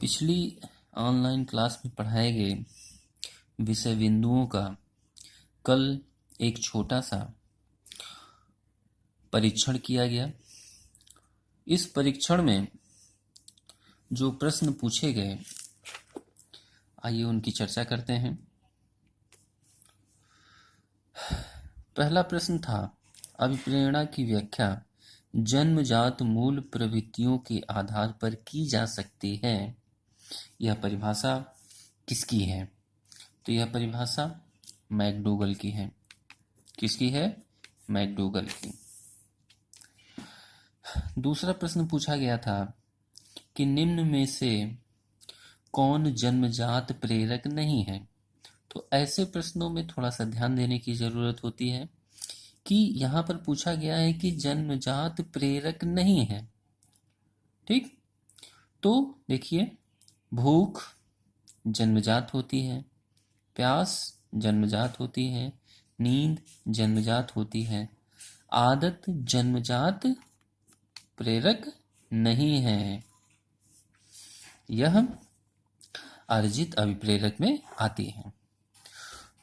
पिछली online class में पढ़ाए गए विषय बिंदुओं का कल एक छोटा सा परीक्षण किया गया। इस परीक्षण में जो प्रश्न पूछे गए, आइए उनकी चर्चा करते हैं। पहला प्रश्न था, अभिप्रेरणा की व्याख्या जन्मजात मूल प्रवृत्तियों के आधार पर की जा सकती है। यह परिभाषा किसकी है? तो यह परिभाषा मैकडूगल की है। किसकी है? मैकडूगल की। दूसरा प्रश्न पूछा गया था कि निम्न में से कौन जन्मजात प्रेरक नहीं है। तो ऐसे प्रश्नों में थोड़ा सा ध्यान देने की जरूरत होती है कि यहाँ पर पूछा गया है कि जन्मजात प्रेरक नहीं है। ठीक, तो देखिए, भूख जन्मजात होती है, प्यास जन्मजात होती है, नींद जन्मजात होती है, आदत जन्मजात प्रेरक नहीं है। यह अर्जित अभिप्रेरक में आती है।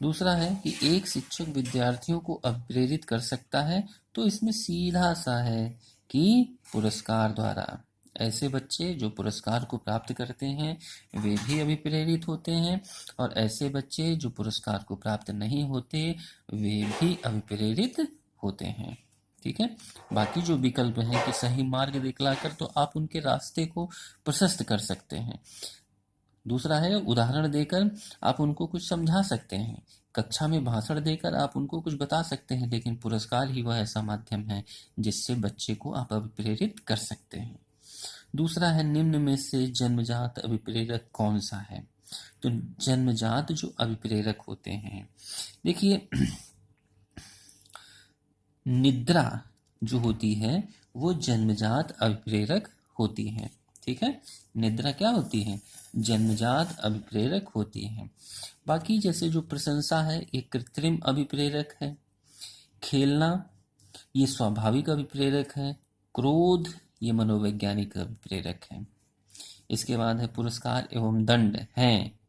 दूसरा है कि एक शिक्षक विद्यार्थियों को अभिप्रेरित कर सकता है, तो इसमें सीधा सा है कि पुरस्कार द्वारा। ऐसे बच्चे जो पुरस्कार को प्राप्त करते हैं वे भी अभिप्रेरित होते हैं, और ऐसे बच्चे जो पुरस्कार को प्राप्त नहीं होते वे भी अभिप्रेरित होते हैं। ठीक है, बाकी जो विकल्प हैं कि सही मार्ग दिखलाकर तो आप उनके रास्ते को प्रशस्त कर सकते हैं। दूसरा है उदाहरण देकर आप उनको कुछ समझा सकते हैं, कक्षा में भाषण देकर आप उनको कुछ बता सकते हैं, लेकिन पुरस्कार ही वह ऐसा माध्यम है जिससे बच्चे को आप अभिप्रेरित कर सकते हैं। दूसरा है निम्न में से जन्मजात अभिप्रेरक कौन सा है। तो जन्मजात जो अभिप्रेरक होते हैं, देखिए, निद्रा जो होती है वो जन्मजात अभिप्रेरक होती है। ठीक है, निद्रा क्या होती है? जन्मजात अभिप्रेरक होती है। बाकी जैसे जो प्रशंसा है ये कृत्रिम अभिप्रेरक है, खेलना ये स्वाभाविक अभिप्रेरक है, क्रोध ये मनोवैज्ञानिक अभिप्रेरक है। इसके बाद है पुरस्कार एवं दंड हैं।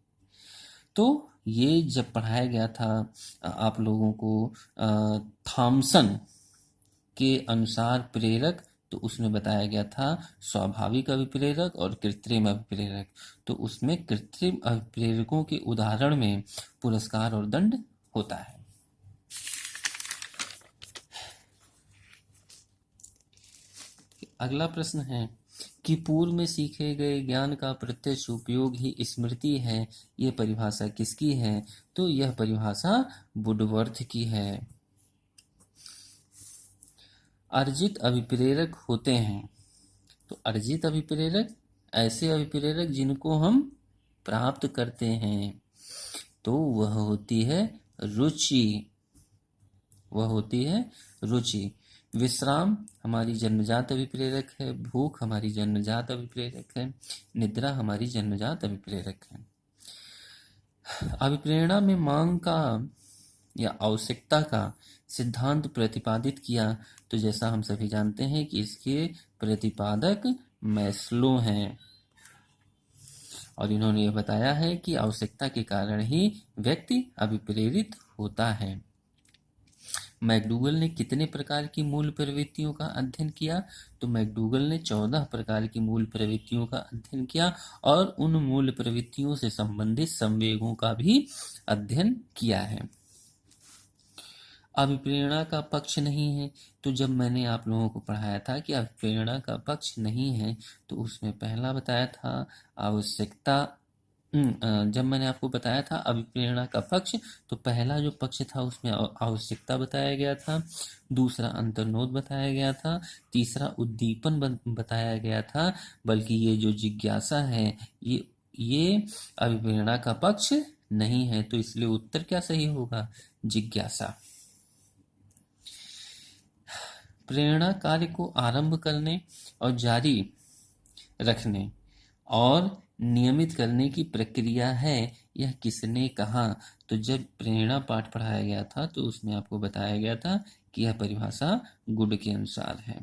तो ये जब पढ़ाया गया था आप लोगों को थॉमसन के अनुसार प्रेरक, तो उसमें बताया गया था स्वाभाविक अभिप्रेरक और कृत्रिम अभिप्रेरक। तो उसमें कृत्रिम अभिप्रेरकों के उदाहरण में पुरस्कार और दंड होता है। अगला प्रश्न है कि पूर्व में सीखे गए ज्ञान का प्रत्यक्ष उपयोग ही स्मृति है। यह परिभाषा किसकी है? तो यह परिभाषा वुडवर्थ की है। अर्जित अभिप्रेरक होते हैं, तो अर्जित अभिप्रेरक ऐसे अभिप्रेरक जिनको हम प्राप्त करते हैं, तो वह होती है रुचि। वह होती है रुचि। विश्राम हमारी जन्मजात अभिप्रेरक है, भूख हमारी जन्मजात अभिप्रेरक है, निद्रा हमारी जन्मजात अभिप्रेरक है। अभिप्रेरणा में मांग का या आवश्यकता का सिद्धांत प्रतिपादित किया, तो जैसा हम सभी जानते हैं कि इसके प्रतिपादक मैस्लो हैं, और इन्होंने यह बताया है कि आवश्यकता के कारण ही व्यक्ति अभिप्रेरित होता है। मैकडूगल ने कितने प्रकार की मूल प्रवृत्तियों का अध्ययन किया? तो मैकडूगल ने 14 प्रकार की मूल प्रवृत्तियों का अध्ययन किया, और उन मूल प्रवृत्तियों से संबंधित संवेगों का भी अध्ययन किया है। अभिप्रेरणा का पक्ष नहीं है, तो जब मैंने आप लोगों को पढ़ाया था कि अभिप्रेरणा का पक्ष नहीं है, तो उसमें पहला बताया था आवश्यकता। जब मैंने आपको बताया था अभिप्रेरणा का पक्ष, तो पहला जो पक्ष था उसमें आवश्यकता बताया गया था, दूसरा अंतर्नोद बताया गया था, तीसरा उद्दीपन बताया गया था। बल्कि ये जो जिज्ञासा है ये अभिप्रेरणा का पक्ष नहीं है, तो इसलिए उत्तर क्या सही होगा? जिज्ञासा। प्रेरणा कार्य को आरंभ करने और जारी रखने और नियमित करने की प्रक्रिया है, यह किसने कहा? तो जब प्रेरणा पाठ पढ़ाया गया था तो उसमें आपको बताया गया था कि यह परिभाषा गुड के अनुसार है।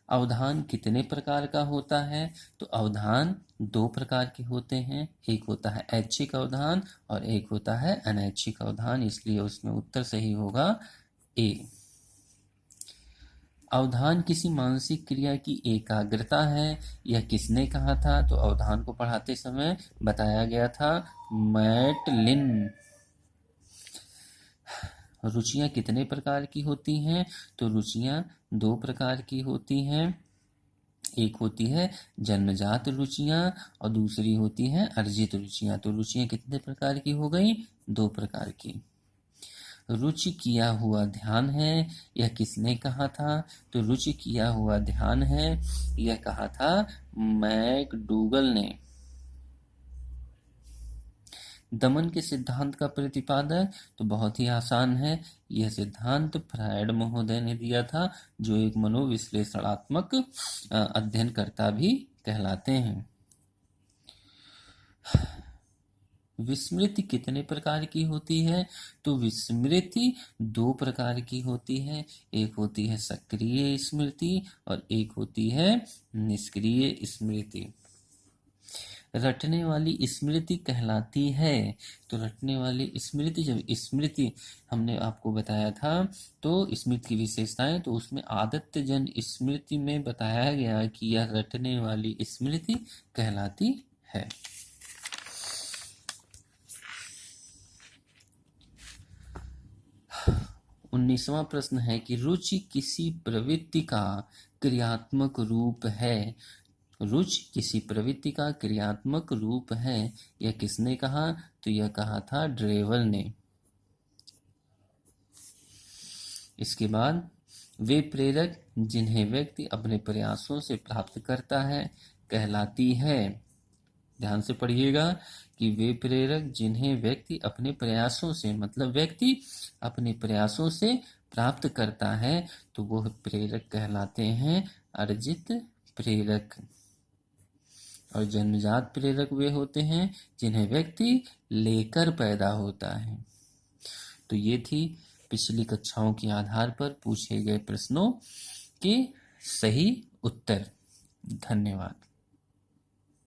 अवधान कितने प्रकार का होता है? तो अवधान 2 प्रकार के होते हैं। एक होता है ऐच्छिक अवधान और एक होता है अनैच्छिक अवधान, इसलिए उसमें उत्तर सही होगा ए। अवधान किसी मानसिक क्रिया की एकाग्रता है, यह किसने कहा था? तो अवधान को पढ़ाते समय बताया गया था मैटलिन। रुचियां कितने प्रकार की होती हैं? तो रुचियां 2 प्रकार की होती हैं। एक होती है जन्मजात रुचियां और दूसरी होती है अर्जित रुचियां। तो रुचियां कितने प्रकार की हो गई? 2 प्रकार की। रुचि किया हुआ ध्यान है, यह किसने कहा था? तो रुचि किया हुआ ध्यान है, यह कहा था मैकडूगल ने। दमन के सिद्धांत का प्रतिपादक? तो बहुत ही आसान है, यह सिद्धांत फ्रायड महोदय ने दिया था, जो एक मनोविश्लेषणात्मक अध्ययनकर्ता भी कहलाते हैं। विस्मृति कितने प्रकार की होती है? तो विस्मृति 2 प्रकार की होती है। एक होती है सक्रिय स्मृति और एक होती है निष्क्रिय स्मृति। रटने वाली स्मृति कहलाती है। तो रटने वाली स्मृति, जब स्मृति हमने आपको बताया था तो स्मृति की विशेषताएं, तो उसमें आदत्यजन स्मृति में बताया गया कि यह रटने वाली स्मृति कहलाती है। 19वां प्रश्न है कि रुचि किसी प्रवृत्ति का क्रियात्मक रूप है। रुचि किसी प्रवृत्ति का क्रियात्मक रूप है, यह किसने कहा? तो यह कहा था ड्रेवल ने। इसके बाद वे प्रेरक जिन्हें व्यक्ति अपने प्रयासों से प्राप्त करता है कहलाती है। ध्यान से पढ़िएगा कि वे प्रेरक जिन्हें व्यक्ति अपने प्रयासों से, मतलब व्यक्ति अपने प्रयासों से प्राप्त करता है, तो वह प्रेरक कहलाते हैं अर्जित प्रेरक। और जन्मजात प्रेरक वे होते हैं जिन्हें व्यक्ति लेकर पैदा होता है। तो ये थी पिछली कक्षाओं के आधार पर पूछे गए प्रश्नों के सही उत्तर। धन्यवाद।